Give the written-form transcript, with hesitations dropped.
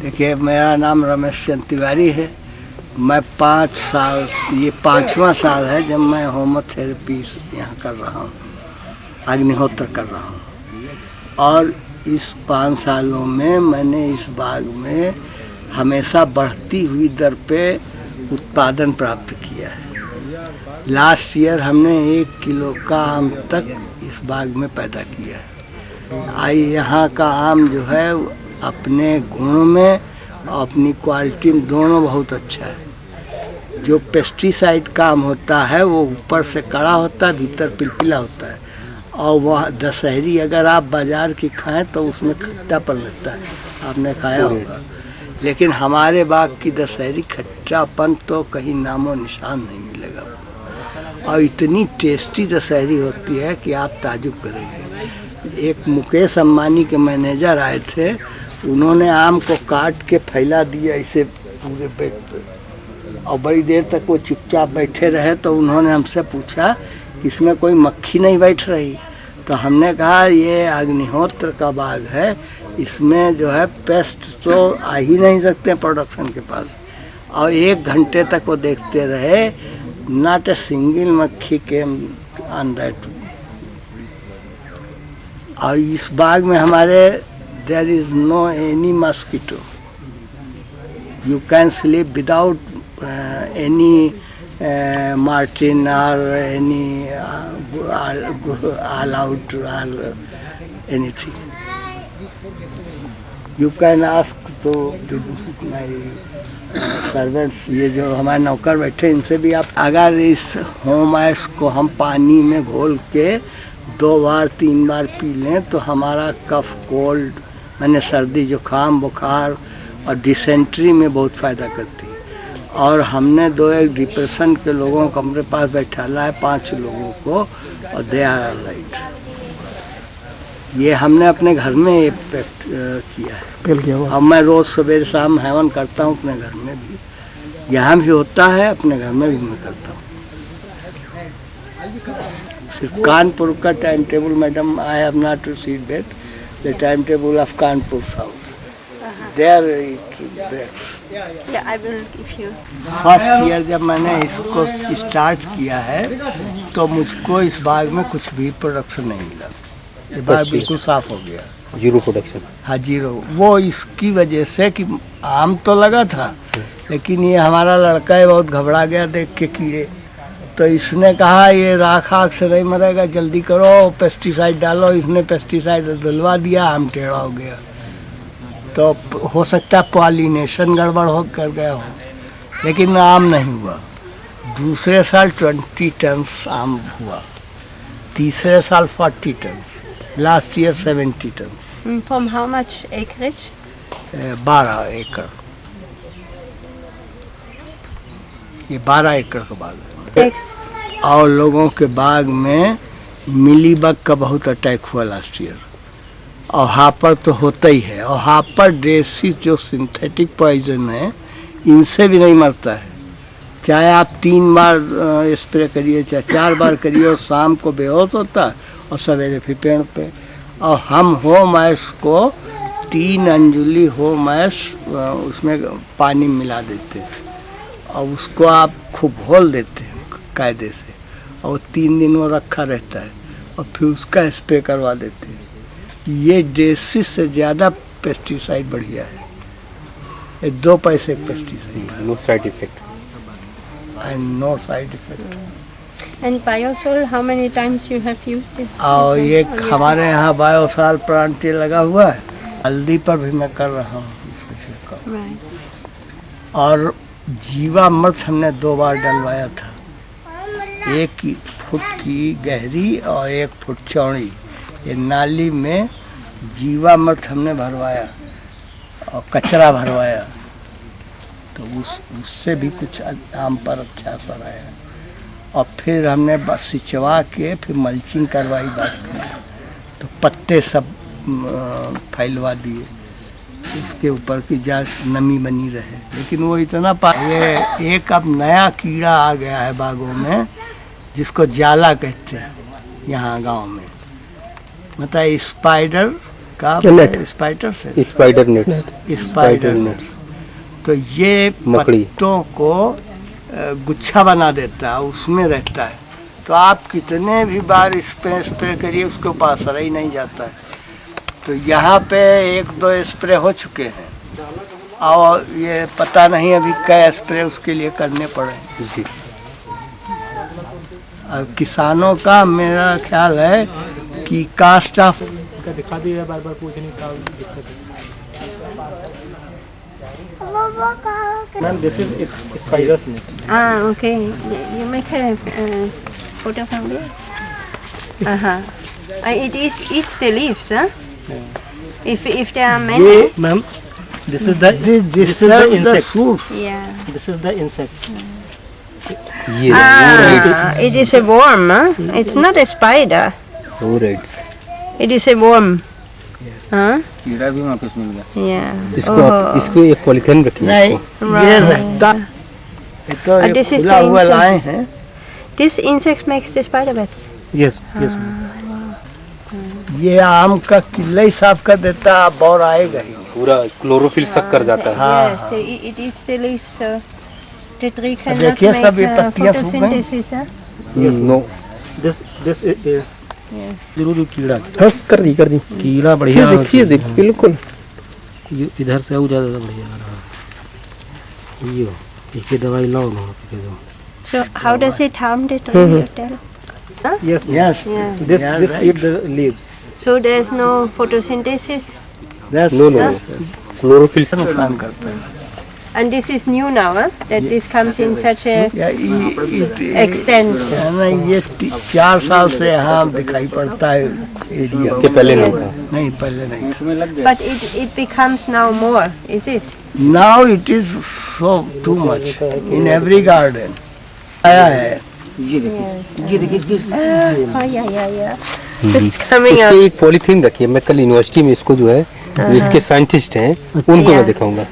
देखिए, मेरा नाम रमेश चंद तिवारी है। मैं 5 साल, ये 5वां साल है जब मैं होमोथेरेपी यहाँ कर रहा हूँ, अग्निहोत्र कर रहा हूँ। और इस 5 सालों में मैंने इस बाग में हमेशा बढ़ती हुई दर पे उत्पादन प्राप्त किया है। लास्ट ईयर हमने 1 किलो का आम तक इस बाग में पैदा किया है। यहाँ का आम जो है अपने गुणों में और अपनी क्वालिटी में दोनों बहुत अच्छा है। जो पेस्टिसाइड का आम होता है वो ऊपर से कड़ा होता है, भीतर पिलपिला होता है। और वह दशहरी अगर आप बाज़ार की खाएं तो उसमें खट्टापन लगता है, आपने खाया होगा। लेकिन हमारे बाग की दशहरी खट्टापन तो कहीं नामो निशान नहीं मिलेगा। और इतनी टेस्टी दशहरी होती है कि आप ताजुब करेंगे। एक मुकेश अंबानी के मैनेजर आए थे, उन्होंने आम को काट के फैला दिया ऐसे पूरे बेड पे, और बड़ी देर तक वो चुपचाप बैठे रहे। तो उन्होंने हमसे पूछा कि इसमें कोई मक्खी नहीं बैठ रही? तो हमने कहा ये अग्निहोत्र का बाग है, इसमें जो है पेस्ट तो आ ही नहीं सकते प्रोडक्शन के पास। और 1 घंटे तक वो देखते रहे, नॉट ए सिंगल मक्खी केम ऑन दैट। और इस बाग में हमारे there is no any mosquito. You can sleep without any martin or any all out or anything. You can ask to my servants, ये जो हमारे नौकर बैठे इनसे भी आप, अगर इस होम आइस को हम पानी में घोल के 2 बार 3 बार पी लें तो हमारा कफ, कोल्ड मैंने सर्दी, जुकाम, बुखार और डिसेंट्री में बहुत फ़ायदा करती है। और हमने 2-1 डिप्रेशन के लोगों को हमारे पास बैठाला है, 5 लोगों को, और दे आर ऑलराइट। ये हमने अपने घर में इफेक्ट किया है। अब मैं रोज़ सवेरे शाम हैवन करता हूँ अपने घर में भी, यहाँ भी होता है, अपने घर में भी मैं करता हूँ। सिर्फ कानपुर का time table, madam, I have not received it, the timetable of Kanpur's house. There it breaks. Yeah, I will give you. First year जब मैंने इसको स्टार्ट किया है तो मुझको इस बाग में कुछ भी प्रोडक्शन नहीं मिला। ये बाग बिल्कुल साफ हो गया, 0 प्रोडक्शन। हाँ, 0। वो इसकी वजह से कि आम तो लगा था, लेकिन ये हमारा लड़का है बहुत घबरा गया देख के कीड़े। तो इसने कहा ये राख आग से नहीं मरेगा, जल्दी करो पेस्टिसाइड डालो। इसने पेस्टिसाइड डलवा दिया, आम टेढ़ा हो गया। तो हो सकता है पॉलिनेशन गड़बड़ हो कर गया हो, लेकिन आम नहीं हुआ। दूसरे साल 20 टन्स आम हुआ, तीसरे साल 40 tons, last year 70 tons. From how much acreage? 12 एकड़। ये 12 एकड़ का बाग है। और लोगों के बाग में मिलीबग का बहुत अटैक हुआ लास्ट ईयर, और हापर तो होता ही है। और हापर ड्रेसिस जो सिंथेटिक पॉइजन है, इनसे भी नहीं मरता है। चाहे आप 3 बार स्प्रे करिए, चाहे 4 बार करिए, और शाम को बेहोश होता है और सवेरे फिर पेड़ पे। और हम होम आइस को 3 अंजुली होम आइस उसमें पानी मिला देते हैं, और उसको आप खूब घोल देते हैं कायदे से, और 3 दिन वो रखा रहता है, और फिर उसका स्प्रे करवा देते हैं। ये ड्रेसिस से ज़्यादा पेस्टिसाइड बढ़िया है। ये 2 पैसे pesticide, no side effect and no side effect. And Biosol, how many times you have used it? और ये हमारे यहाँ बायोसाल प्लांट लगा हुआ है, हल्दी पर भी मैं कर रहा हूँ इसका छिड़काव। Right. और जीवामृत हमने 2 बार डलवाया था, 1 फुट की गहरी और 1 फुट चौड़ी। ये नाली में जीवामृत हमने भरवाया और कचरा भरवाया, तो उससे भी कुछ आम पर अच्छा असर आया। और फिर हमने सिंचवा के फिर मल्चिंग करवाई बाग में, तो पत्ते सब फैलवा दिए उसके ऊपर की जा नमी बनी रहे। लेकिन वो इतना ये एक अब नया कीड़ा आ गया है बागों में, जिसको जाला कहते हैं यहाँ गांव में। मतलब स्पाइडर का नेट। स्पाइडर से स्पाइडर नेट। Spider net. तो ये मकड़ी। पत्तों को गुच्छा बना देता है, उसमें रहता है। तो आप कितने भी बार स्प्रे करिए उसके ऊपर असर ही नहीं जाता है। तो यहाँ पे 1-2 स्प्रे हो चुके हैं और ये पता नहीं अभी कई स्प्रे उसके लिए करने पड़े। जी। और किसानों का मेरा ख्याल है कि कास्ट ऑफ दिखा दिया बार बार पूछने का दिक्कत है। Ma'am this is spiders net. Ah, okay. You make a photo from this? Uh-huh. It eats the leaves, huh? If there are many. ये ma'am this is the this is the is the insect. fruit. Yeah. This is the insect. ये It is a worm, huh? It's not a spider. ओरेट्स। It is a worm. Huh? कीड़ा भी वापस मिल गया। Yeah. इसको आप इसको एक polythene रखिए। नहीं इसको। ये रहता, ये तो And this is खुला the हुआ insect. लाए हैं। This insect makes the spider webs. Yes yes. ये आम का किला ही साफ कर देता, अब और आएगा ही। पूरा क्लोरोफिल सक कर जाता है। Yes, it eats the leaves. So the tree cannot देखिए सब ये make पत्तियां सूख गई। photosynthesis. Huh? No. This is Yes. जरूर कीड़ा। हाँ कर दी। कीड़ा बढ़िया देखिए बिल्कुल। ये इधर से और ज्यादा बढ़िया आ रहा है। यो इसकी दवाई लाओ ना आपके दो। So how does it harm the tree? You tell? Yes Yes, Yeah. This Yeah, this right. Eat the leaves. So there's no photosynthesis, that's no no chlorophyll से नुकसान करता है। and this is new now, huh? That this comes in such a या extent. है ना, ये 4 साल से यहाँ दिखाई पड़ता है एरिया। इसके पहले नहीं था। नहीं पहले नहीं। उसमें लग गया। But it becomes now more, is it? Now it is so too much in every garden. आया है। ये देखिए, ये देखिए Oh yeah. It's coming इसको out. एक पॉलीथीन रखिए। मैं कल यूनिवर्सिटी में इसको जो है जो इसके साइंटिस्ट हैं उनको मैं Yeah. दिखाऊंगा।